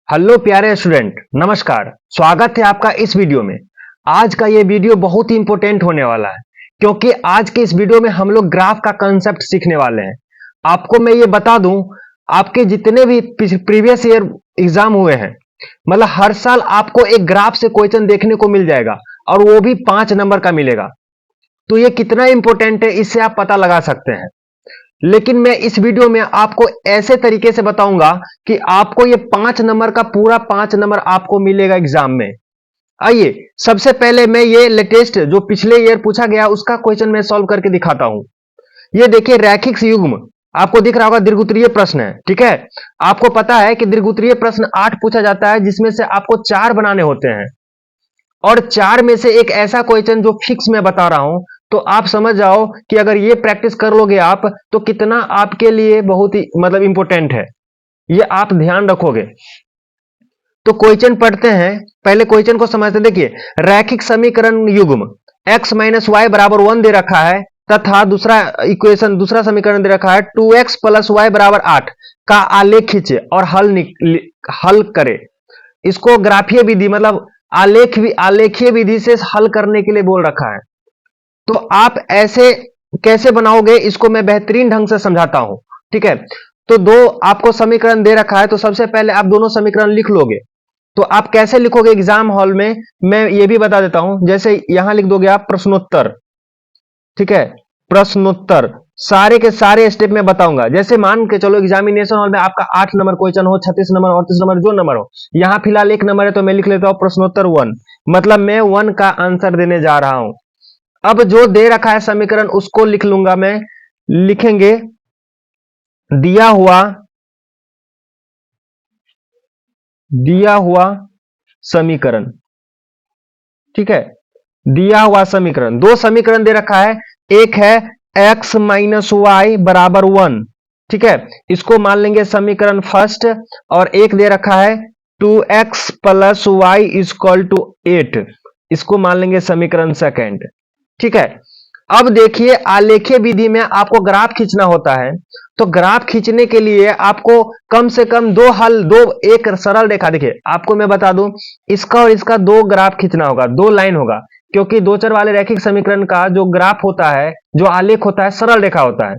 Hello प्यारे student, नमस्कार। स्वागत है आपका इस वीडियो में। आज का ये वीडियो बहुत ही इंपॉर्टेंट होने वाला है क्योंकि आज के इस वीडियो में हम लोग ग्राफ का कंसेप्ट सीखने वाले हैं। आपको मैं ये बता दूं, आपके जितने भी प्रीवियस ईयर एग्जाम हुए हैं, मतलब हर साल आपको एक ग्राफ से क्वेश्चन देखने को मिल जाएगा और वो भी 5 नंबर का मिलेगा। तो ये कितना इंपॉर्टेंट है इससे आप पता लगा सकते हैं। लेकिन मैं इस वीडियो में आपको ऐसे तरीके से बताऊंगा कि आपको ये 5 नंबर का पूरा 5 नंबर आपको मिलेगा एग्जाम में। आइए सबसे पहले मैं ये लेटेस्ट जो पिछले ईयर पूछा गया उसका क्वेश्चन मैं सॉल्व करके दिखाता हूं। ये देखिए, रैखिक युग्म आपको दिख रहा होगा, दीर्घोत्तरीय प्रश्न है। ठीक है, आपको पता है कि दीर्घोत्तरीय प्रश्न 8 पूछा जाता है जिसमें से आपको 4 बनाने होते हैं और 4 में से एक ऐसा क्वेश्चन जो फिक्स मैं बता रहा हूं। तो आप समझ जाओ कि अगर ये प्रैक्टिस कर लोगे आप तो कितना आपके लिए बहुत ही मतलब इंपॉर्टेंट है, ये आप ध्यान रखोगे। तो क्वेश्चन पढ़ते हैं, पहले क्वेश्चन को समझते। देखिए, रैखिक समीकरण युग्म x माइनस वाई बराबर 1 दे रखा है तथा दूसरा इक्वेशन, दूसरा समीकरण दे रखा है 2x प्लस वाई बराबर 8 का आलेख खींचे और हल करे। इसको ग्राफीय विधि मतलब आलेखीय विधि से हल करने के लिए बोल रखा है। तो आप ऐसे कैसे बनाओगे इसको मैं बेहतरीन ढंग से समझाता हूं। ठीक है, तो दो आपको समीकरण दे रखा है, तो सबसे पहले आप दोनों समीकरण लिख लोगे। तो आप कैसे लिखोगे एग्जाम हॉल में मैं ये भी बता देता हूं। जैसे यहां लिख दोगे आप प्रश्नोत्तर। ठीक है, प्रश्नोत्तर सारे के सारे स्टेप में बताऊंगा। जैसे मान के चलो एग्जामिनेशन हॉल में आपका 8 नंबर क्वेश्चन हो, 36 नंबर, 38 नंबर, जो नंबर हो, यहां फिलहाल 1 नंबर है तो मैं लिख लेता हूं प्रश्नोत्तर 1, मतलब मैं 1 का आंसर देने जा रहा हूं। अब जो दे रखा है समीकरण उसको लिख लूंगा मैं। लिखेंगे दिया हुआ समीकरण। ठीक है, दिया हुआ समीकरण, दो समीकरण दे रखा है। एक है x माइनस वाई बराबर 1। ठीक है, इसको मान लेंगे समीकरण फर्स्ट। और एक दे रखा है 2x plus Y equal to 8, इसको मान लेंगे समीकरण सेकेंड। ठीक है, अब देखिए आलेखीय विधि में आपको ग्राफ खींचना होता है। तो ग्राफ खींचने के लिए आपको कम से कम एक सरल रेखा, देखिए आपको मैं बता दूं, इसका और इसका दो ग्राफ खींचना होगा, दो लाइन होगा। क्योंकि दो चर वाले रैखिक समीकरण का जो ग्राफ होता है, जो आलेख होता है, सरल रेखा होता है।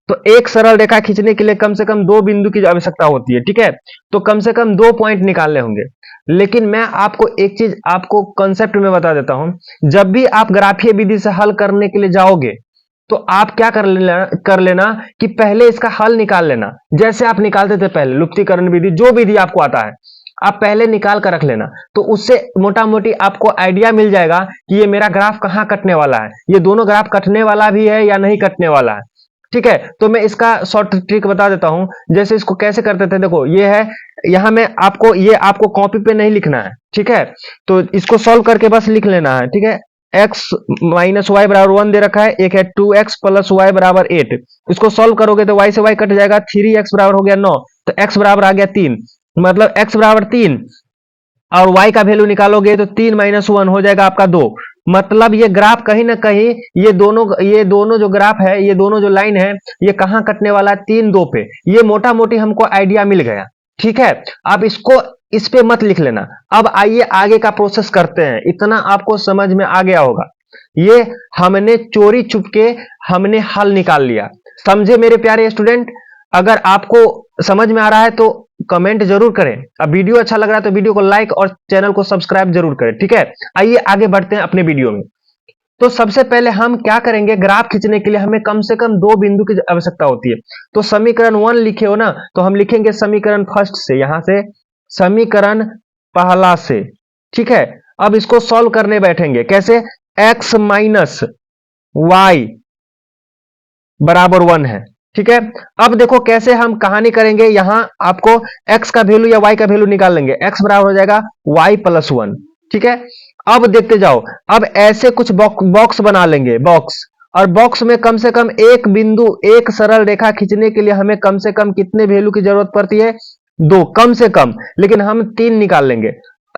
तो एक सरल रेखा खींचने के लिए कम से कम दो बिंदु की आवश्यकता होती है। ठीक है, तो कम से कम 2 पॉइंट निकालने होंगे। लेकिन मैं आपको एक चीज आपको कंसेप्ट में बता देता हूं। जब भी आप ग्राफीय विधि से हल करने के लिए जाओगे तो आप क्या कर लेना कि पहले इसका हल निकाल लेना। जैसे आप निकालते थे पहले लुप्तीकरण विधि, जो विधि आपको आता है आप पहले निकाल कर रख लेना। तो उससे मोटा मोटी आपको आइडिया मिल जाएगा कि ये मेरा ग्राफ कहां कटने वाला है, ये दोनों ग्राफ कटने वाला भी है या नहीं कटने वाला है। ठीक है, तो मैं इसका शॉर्ट ट्रिक बता देता हूं। जैसे इसको कैसे करते थे, देखो ये है, यहां में आपको ये आपको कॉपी पे नहीं लिखना है। ठीक है, तो इसको सॉल्व करके बस लिख लेना है। ठीक है, x माइनस वाई बराबर 1 दे रखा है, एक है 2x प्लस वाई बराबर 8। इसको सॉल्व करोगे तो y से y कट जाएगा, 3x बराबर हो गया 9, तो x बराबर आ गया 3, मतलब x बराबर 3। और y का वैल्यू निकालोगे तो 3 माइनस 1 हो जाएगा आपका 2। मतलब ये ग्राफ कहीं ना कहीं, ये दोनों जो ग्राफ है, ये दोनों जो लाइन है, ये कहां कटने वाला है, 3 2 पे। ये मोटा मोटी हमको आइडिया मिल गया। ठीक है, आप इसको इस पे मत लिख लेना। अब आइए आगे का प्रोसेस करते हैं, इतना आपको समझ में आ गया होगा। ये हमने चोरी चुपके हमने हल निकाल लिया। समझे मेरे प्यारे स्टूडेंट? अगर आपको समझ में आ रहा है तो कमेंट जरूर करें। अब वीडियो अच्छा लग रहा है तो वीडियो को लाइक और चैनल को सब्सक्राइब जरूर करें। ठीक है, आइए आगे बढ़ते हैं अपने वीडियो में। तो सबसे पहले हम क्या करेंगे, ग्राफ खींचने के लिए हमें कम से कम 2 बिंदु की आवश्यकता होती है। तो समीकरण 1 लिखे हो ना, तो हम लिखेंगे समीकरण फर्स्ट से, यहां से समीकरण पहला से। ठीक है, अब इसको सॉल्व करने बैठेंगे। कैसे? x माइनस वाई बराबर 1 है। ठीक है, अब देखो कैसे हम कहानी करेंगे। यहां आपको x का वैल्यू या y का वैल्यू निकाल लेंगे। x बराबर हो जाएगा y प्लस 1। ठीक है, अब देखते जाओ। अब ऐसे कुछ बॉक्स बना लेंगे, बॉक्स। और बॉक्स में कम से कम एक बिंदु, एक सरल रेखा खींचने के लिए हमें कम से कम कितने वैल्यू की जरूरत पड़ती है? 2 कम से कम। लेकिन हम 3 निकाल लेंगे।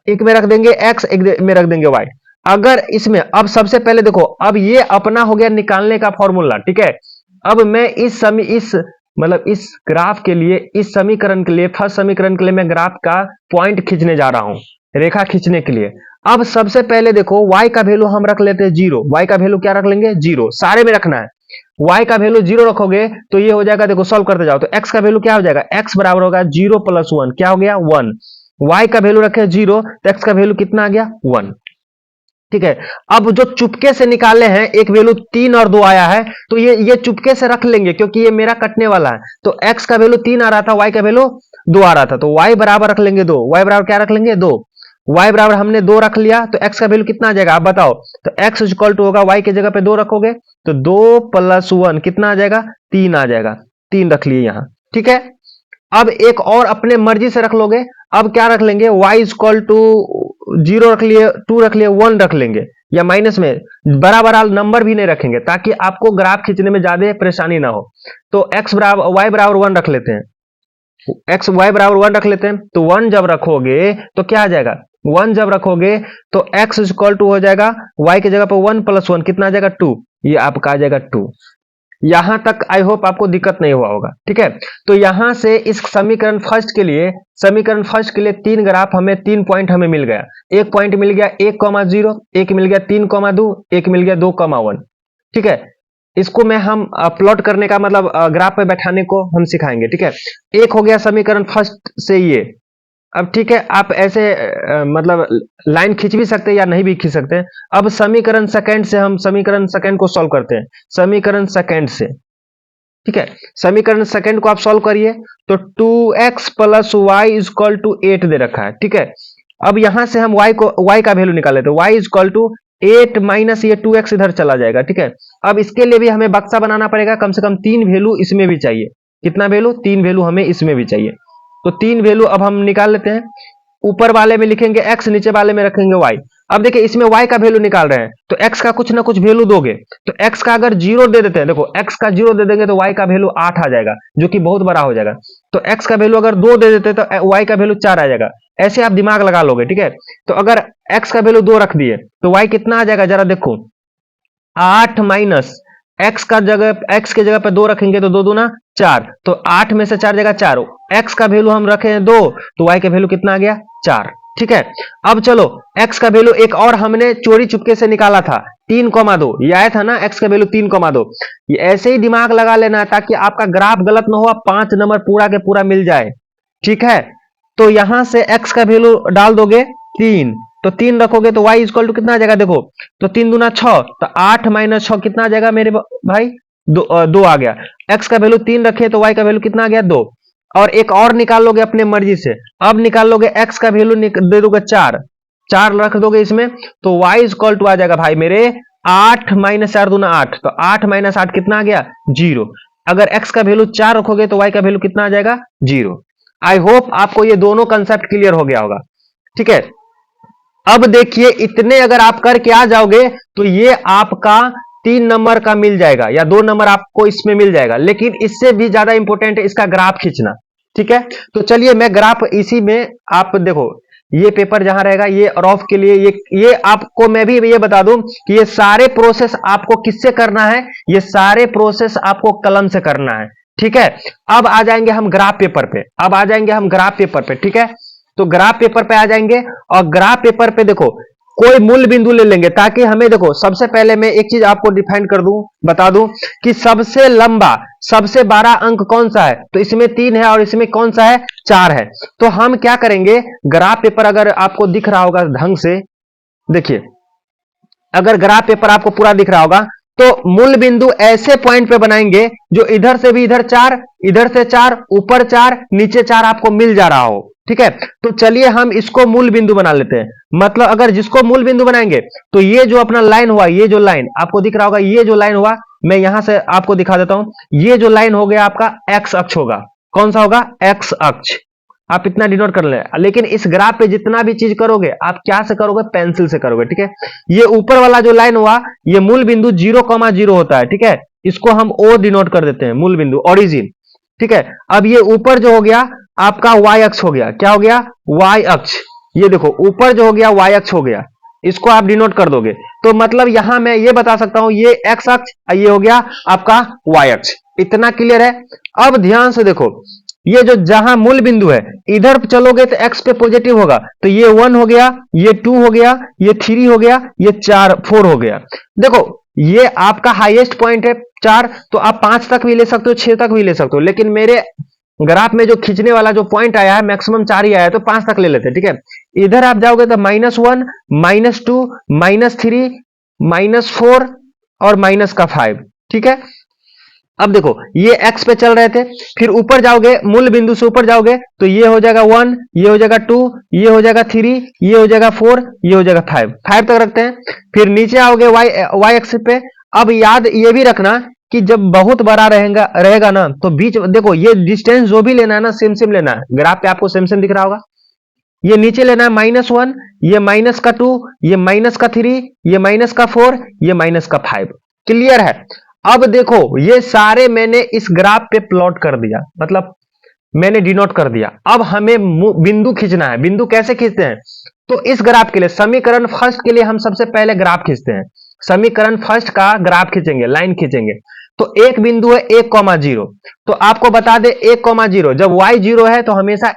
एक में रख देंगे x, एक में रख देंगे y। अगर इसमें अब सबसे पहले देखो, अब ये अपना हो गया निकालने का फॉर्मूला। ठीक है, अब मैं इस मतलब इस ग्राफ के लिए, इस समीकरण के लिए, फर्स्ट समीकरण के लिए मैं ग्राफ का पॉइंट खींचने जा रहा हूं, रेखा खींचने के लिए। अब सबसे पहले देखो y का वैल्यू हम रख लेते हैं 0। y का वैल्यू क्या रख लेंगे? 0। सारे में रखना है। y का वैल्यू 0 रखोगे तो ये हो जाएगा, देखो सॉल्व करते जाओ तो x का वैल्यू क्या हो जाएगा? x बराबर होगा 0 प्लस 1, क्या हो गया? 1। y का वैल्यू रखे 0 तो x का वैल्यू कितना आ गया? 1। ठीक है। अब जो चुपके से निकाले हैं, एक वैल्यू 3 और 2 आया है, तो ये चुपके से रख लेंगे क्योंकि ये मेरा कटने वाला है। तो x का वैल्यू 3 आ रहा था, y का वैल्यू 2 आ रहा था, तो y बराबर रख लेंगे 2। y बराबर क्या रख लेंगे? 2। y बराबर हमने 2 रख लिया, तो x का वैल्यू कितना आ जाएगा आप बताओ? तो x इक्वल टू होगा, y की जगह पे 2 रखोगे तो 2 प्लस 1 कितना आ जाएगा? 3 आ जाएगा। 3 रख लिए यहां। ठीक है। अब एक और अपने मर्जी से रख लोगे। अब क्या रख लेंगे? y इक्वल टू 0 रख लिए, 2 रख लिए, 1 रख लेंगे, या माइनस में बड़ा बड़ा नंबर भी नहीं रखेंगे ताकि आपको ग्राफ खींचने में ज्यादा परेशानी ना हो। तो x बराबर y बराबर 1 रख लेते हैं, y बराबर 1 रख लेते हैं। तो 1 जब रखोगे तो क्या आ जाएगा? 1 जब रखोगे तो x इक्वल टू हो जाएगा, y की जगह पर 1 प्लस 1 कितना आ जाएगा? 2। ये आपका आ जाएगा 2। यहां तक आई होप आपको दिक्कत नहीं हुआ होगा। ठीक है। तो यहां से इस समीकरण फर्स्ट के लिए, समीकरण फर्स्ट के लिए 3 ग्राफ हमें, 3 पॉइंट हमें मिल गया। एक पॉइंट मिल गया 1,0, एक मिल गया 3,2, एक मिल गया 2,1। ठीक है। इसको मैं हम प्लॉट करने का मतलब ग्राफ पे बैठाने को हम सिखाएंगे। ठीक है। एक हो गया समीकरण फर्स्ट से ये। अब ठीक है, आप ऐसे मतलब लाइन खींच भी सकते हैं या नहीं भी खींच सकते हैं। अब समीकरण सेकंड से हम समीकरण सेकंड को सॉल्व करते हैं, समीकरण सेकंड से। ठीक है। समीकरण सेकंड को आप सॉल्व करिए तो 2x plus Y equal to 8 दे रखा है। ठीक है। अब यहां से हम y का वैल्यू निकाल लेते हैं। y इक्वल टू 8 माइनस ये 2x इधर चला जाएगा। ठीक है। अब इसके लिए भी हमें बक्सा बनाना पड़ेगा, कम से कम 3 वैल्यू इसमें भी चाहिए। कितना वैल्यू? 3 वैल्यू हमें इसमें भी चाहिए। तो 3 वैल्यू अब हम निकाल लेते हैं। ऊपर वाले में लिखेंगे x, नीचे वाले में रखेंगे y। अब देखिए इसमें y का वैल्यू निकाल रहे हैं तो x का कुछ ना कुछ वैल्यू दोगे, तो x का अगर 0 दे देते हैं, देखो x का 0 दे देंगे तो y का वैल्यू 8 आ जाएगा, जो कि बहुत बड़ा हो जाएगा। तो x का वैल्यू अगर 2 दे देते हैं तो y का वैल्यू 4 आ जाएगा। ऐसे आप दिमाग लगा लोगे। ठीक है। तो अगर x का वैल्यू 2 रख दिए तो y कितना आ जाएगा जरा देखो? 8 माइनस x का जगह, x के जगह पे 2 रखेंगे तो 2 दूना 4, तो 8 में से 4 जाएगा 4। x का वैल्यू हम रखे हैं 2 तो y का वैल्यू कितना आ गया? 4। ठीक है। अब चलो x का वैल्यू एक और हमने चोरी चुपके से निकाला था, 3,2। ये आया था ना x का वैल्यू 3,2। ये ऐसे ही दिमाग लगा लेना है ताकि आपका ग्राफ गलत ना हो, 5 नंबर पूरा के पूरा मिल जाए। ठीक है। तो यहां से x का वैल्यू डाल दोगे 3, तो 3 रखोगे तो y इक्वल टू कितना आ जाएगा? देखो तो 3 दूना 6, तो 8 माइनस 6 कितना आ जाएगा मेरे भाई? 2 आ गया। x का वैल्यू 3 रखे तो y का वैल्यू कितना आ गया? 2। और एक और निकाल लोगे अपने मर्जी से। अब निकाल लोगे x का वैल्यू दे दोगे 4, 4 रख दोगे इसमें तो y इक्वल टू आ जाएगा भाई मेरे 8 माइनस 4 दूना 8, तो 8 माइनस 8 कितना आ गया? 0। अगर x का वैल्यू 4 रखोगे तो y का वैल्यू कितना आ जाएगा? 0। आई होप आपको ये दोनों कंसेप्ट क्लियर हो गया होगा। ठीक है। अब देखिए इतने अगर आप करके आ जाओगे तो ये आपका 3 नंबर का मिल जाएगा या 2 नंबर आपको इसमें मिल जाएगा, लेकिन इससे भी ज्यादा इंपॉर्टेंट है इसका ग्राफ खींचना। ठीक है। तो चलिए मैं ग्राफ इसी में, आप देखो ये पेपर जहां रहेगा ये रफ के लिए, ये आपको मैं भी ये बता दूं कि ये सारे प्रोसेस आपको किससे करना है? ये सारे प्रोसेस आपको कलम से करना है। ठीक है। अब आ जाएंगे हम ग्राफ पेपर पे, अब आ जाएंगे हम ग्राफ पेपर पे। ठीक है। तो ग्राफ पेपर पे आ जाएंगे और ग्राफ पेपर पे देखो कोई मूल बिंदु ले लेंगे ताकि हमें, देखो सबसे पहले मैं एक चीज आपको डिफाइन कर दूं, बता दूं कि सबसे लंबा, सबसे बड़ा अंक कौन सा है? तो इसमें 3 है और इसमें कौन सा है? 4 है। तो हम क्या करेंगे, ग्राफ पेपर अगर आपको दिख रहा होगा ढंग से, देखिए अगर ग्राफ पेपर आपको पूरा दिख रहा होगा तो मूल बिंदु ऐसे पॉइंट पे बनाएंगे जो इधर से भी इधर 4, इधर से 4, ऊपर 4, नीचे 4 आपको मिल जा रहा हो। ठीक है। तो चलिए हम इसको मूल बिंदु बना लेते हैं। मतलब अगर जिसको मूल बिंदु बनाएंगे तो ये जो अपना लाइन हुआ, ये जो लाइन आपको दिख रहा होगा, ये जो लाइन हुआ, मैं यहां से आपको दिखा देता हूं। ये जो लाइन हो गया आपका एक्स अक्ष होगा। कौन सा होगा? एक्स अक्ष। आप इतना डिनोट कर ले। लेकिन इस ग्राफ पे जितना भी चीज करोगे आप क्या से करोगे? पेंसिल से करोगे। ठीक है। ये ऊपर वाला जो लाइन हुआ ये मूल बिंदु 0,0 होता है। ठीक है। इसको हम ओ डिनोट कर देते हैं, मूल बिंदु, ओरिजिन। ठीक है। अब ये ऊपर जो हो गया आपका y अक्ष हो गया। क्या हो गया? y अक्ष। ये देखो ऊपर जो हो गया y अक्ष हो गया, इसको आप डिनोट कर दोगे। तो मतलब यहां मैं ये बता सकता हूं ये x अक्ष, ये हो गया आपका y अक्ष। इतना क्लियर है। अब ध्यान से देखो, ये जो जहां मूल बिंदु है इधर चलोगे तो x पे पॉजिटिव होगा, तो ये 1 हो गया, ये 2 हो गया, ये 3 हो गया, ये 4 हो गया। देखो ये आपका हाईएस्ट पॉइंट है 4, तो आप 5 तक भी ले सकते हो, 6 तक भी ले सकते हो, लेकिन मेरे ग्राफ में जो खींचने वाला जो पॉइंट आया है मैक्सिमम 4 ही आया है, तो 5 तक ले लेते हैं। ठीक है, इधर आप जाओगे तो -1, -2, -3, -4 और माइनस का 5। ठीक है, अब देखो ये x पे चल रहे थे, फिर ऊपर जाओगे, मूल बिंदु से ऊपर जाओगे तो ये हो जाएगा 1, ये हो जाएगा 2, ये हो जाएगा 3, ये हो जाएगा 4, ये हो जाएगा 5 तक रखते हैं। फिर नीचे आओगे y एक्सिस पे। अब याद ये भी रखना कि जब बहुत बड़ा रहेगा रहेगा ना, तो बीच देखो ये डिस्टेंस जो भी लेना है ना सेम सेम लेना है। ग्राफ पे आपको सेम सेम दिख रहा होगा। ये नीचे लेना है -1, ये माइनस का 2, ये माइनस का 3, ये माइनस का 4, ये माइनस का 5। क्लियर है। अब देखो ये सारे मैंने इस ग्राफ पे प्लॉट कर दिया, मतलब मैंने डिनोट कर दिया। अब हमें बिंदु खींचना है। बिंदु कैसे खींचते हैं? तो इस ग्राफ के लिए समीकरण फर्स्ट के लिए हम सबसे पहले ग्राफ खींचते हैं। समीकरण फर्स्ट का ग्राफ खींचेंगे, लाइन खींचेंगे। तो एक बिंदु है 1,0। तो आपको बता दे 1,0 जब y 0 है तो हमेशा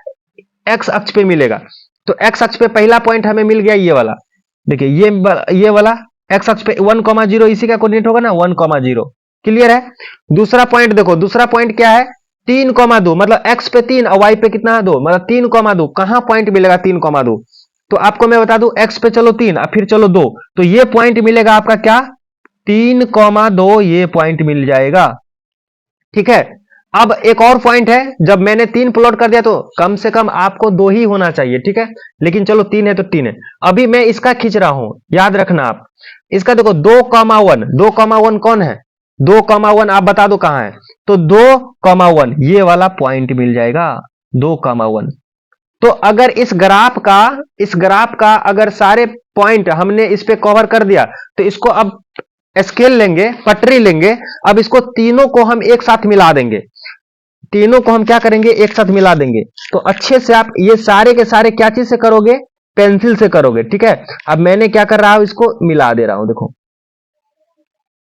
x अक्ष पे मिलेगा। तो x अक्ष पे पहला पॉइंट हमें मिल गया, ये वाला। देखिए ये वाला x अक्ष पे 1,0 इसी का कोऑर्डिनेट होगा ना, 1,0। क्लियर है। दूसरा पॉइंट देखो, दूसरा पॉइंट क्या है? 3,2, मतलब x पे 3 और y पे कितना है 2, मतलब 3,2। कहां पॉइंट मिलेगा 3,2? तो आपको मैं बता दूं, x पे चलो 3 और फिर चलो 2, तो ये पॉइंट मिलेगा आपका क्या? 3,2 ये पॉइंट मिल जाएगा। ठीक है। अब एक और पॉइंट है, जब मैंने 3 प्लॉट कर दिया तो कम से कम आपको 2 ही होना चाहिए। ठीक है, लेकिन चलो 3 है तो 3 है। अभी मैं इसका खींच रहा हूं, याद रखना आप इसका। देखो 2,1, 2,1 कौन है? 2,1 आप बता दो कहां है? तो 2,1 ये वाला पॉइंट मिल जाएगा, 2,1। तो अगर इस ग्राफ का अगर सारे पॉइंट हमने इस पे कवर कर दिया, तो इसको अब स्केल लेंगे, पटरी लेंगे। अब इसको तीनों को हम एक साथ मिला देंगे। तीनों को हम क्या करेंगे? एक साथ मिला देंगे। तो अच्छे से आप ये सारे के सारे क्या चीज से करोगे? पेंसिल से करोगे। ठीक है, अब मैंने क्या कर रहा हूं, इसको मिला दे रहा हूं, देखो।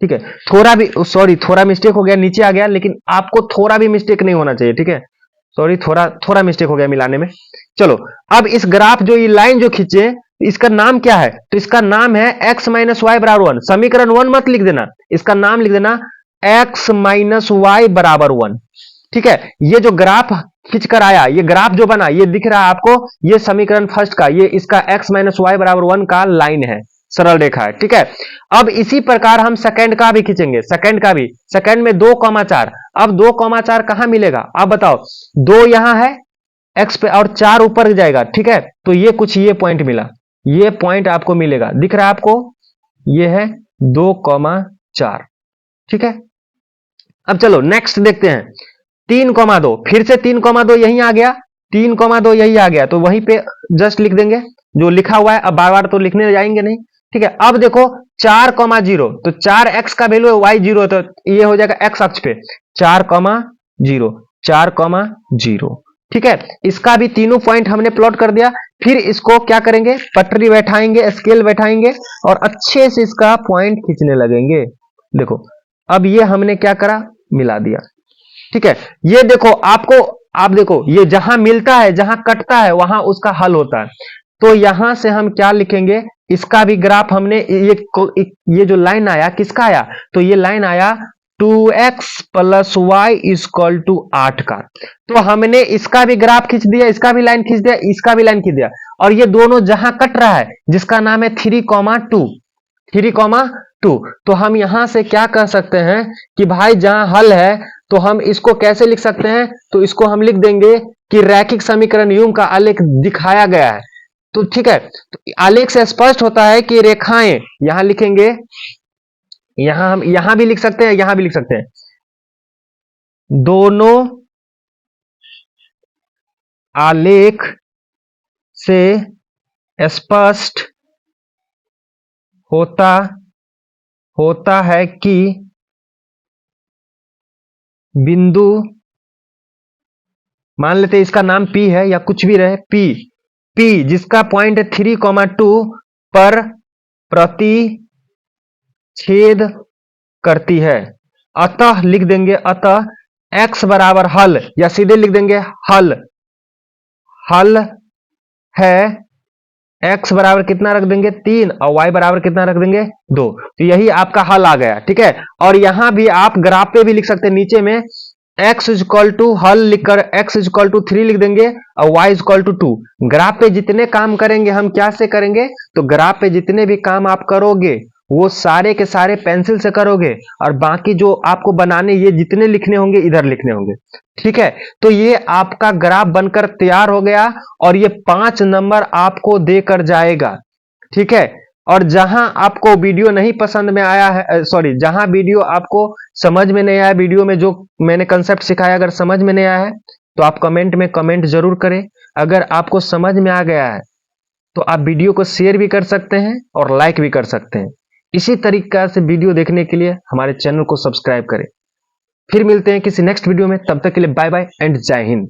ठीक है, थोड़ा भी सॉरी, थोड़ा मिस्टेक हो गया, नीचे आ गया, लेकिन आपको थोड़ा भी मिस्टेक नहीं होना चाहिए। ठीक है, सॉरी, थोड़ा थोड़ा मिस्टेक हो गया मिलाने में। चलो, अब इस ग्राफ जो ये लाइन जो खींचे, इसका नाम क्या है? तो इसका नाम है x माइनस वाई बराबर 1। समीकरण 1 मत लिख देना, इसका नाम लिख देना x माइनस वाई बराबर 1। ठीक है, ये जो ग्राफ खींच कर आया, ये ग्राफ जो बना, ये दिख रहा है आपको, ये समीकरण फर्स्ट का, ये इसका x माइनस वाई बराबर 1 का लाइन है, सरल रेखा है। ठीक है, अब इसी प्रकार हम सेकंड का भी खींचेंगे, सेकंड का भी। सेकंड में 2,4। अब 2,4 कहां मिलेगा आप बताओ? 2 यहां है x पे और 4 ऊपर जाएगा। ठीक है, तो ये कुछ ये पॉइंट मिला, ये पॉइंट आपको मिलेगा, दिख रहा है आपको? ये है 2,4। ठीक है, अब चलो नेक्स्ट देखते हैं। 3,2, फिर से 3,2 यहीं आ गया, 3,2 यही आ गया, तो वहीं पे जस्ट लिख देंगे जो लिखा हुआ है। अब बार बार तो लिखने जाएंगे नहीं। ठीक है, अब देखो 4,0, तो 4x का वैल्यू है, y 0, तो ये हो जाएगा x अक्ष पे 4,0, 4,0। ठीक है, इसका भी तीनों पॉइंट हमने प्लॉट कर दिया। फिर इसको क्या करेंगे? पटरी बैठाएंगे, स्केल बैठाएंगे और अच्छे से इसका पॉइंट खींचने लगेंगे। देखो अब ये हमने क्या करा? मिला दिया। ठीक है, ये देखो आप देखो, ये जहां मिलता है, जहां कटता है, वहां उसका हल होता है। तो यहां से हम क्या लिखेंगे? इसका भी ग्राफ हमने ये जो लाइन आया किसका आया? तो ये लाइन आया 2x plus Y equal to 8 का। तो हमने इसका भी ग्राफ खींच दिया, इसका भी लाइन खींच दिया, इसका भी लाइन खींच दिया। और ये दोनों जहां कट रहा है, जिसका नाम है 3,2, 3,2, तो हम यहां से क्या कह सकते हैं कि भाई जहां हल है, तो हम इसको कैसे लिख सकते हैं? तो इसको हम लिख देंगे कि रैखिक समीकरण यूं का आलेख दिखाया गया है। तो ठीक है, तो आलेख से स्पष्ट होता है कि रेखाएं यहां लिखेंगे, यहां हम यहां भी लिख सकते हैं, यहां भी लिख सकते हैं। दोनों आलेख से स्पष्ट होता है कि बिंदु, मान लेते हैं इसका नाम P है या कुछ भी रहे, P जिसका पॉइंट 3,2 पर प्रतिच्छेद करती है। अतः लिख देंगे, अतः x बराबर हल, या सीधे लिख देंगे हल, हल है x बराबर कितना रख देंगे 3 और y बराबर कितना रख देंगे 2। तो यही आपका हल आ गया, ठीक है। और यहां भी आप ग्राफ पे भी लिख सकते हैं, नीचे में x इक्वल टू हल लिखकर x इक्वल टू 3 लिख देंगे और y इक्वल टू 2। ग्राफ पे जितने काम करेंगे हम क्या से करेंगे, तो ग्राफ पे जितने भी काम आप करोगे वो सारे के सारे पेंसिल से करोगे, और बाकी जो आपको बनाने ये जितने लिखने होंगे इधर लिखने होंगे, ठीक है। तो ये आपका ग्राफ बनकर तैयार हो गया और ये 5 नंबर आपको देकर जाएगा, ठीक है। और जहां आपको वीडियो नहीं पसंद में आया है, सॉरी, जहां वीडियो आपको समझ में नहीं आया, वीडियो में जो मैंने कंसेप्ट सिखाया अगर समझ में नहीं आया है तो आप कमेंट में कमेंट जरूर करें। अगर आपको समझ में आ गया है तो आप वीडियो को शेयर भी कर सकते हैं और लाइक भी कर सकते हैं। इसी तरीका से वीडियो देखने के लिए हमारे चैनल को सब्सक्राइब करें। फिर मिलते हैं किसी नेक्स्ट वीडियो में, तब तक के लिए बाय बाय एंड जय हिंद।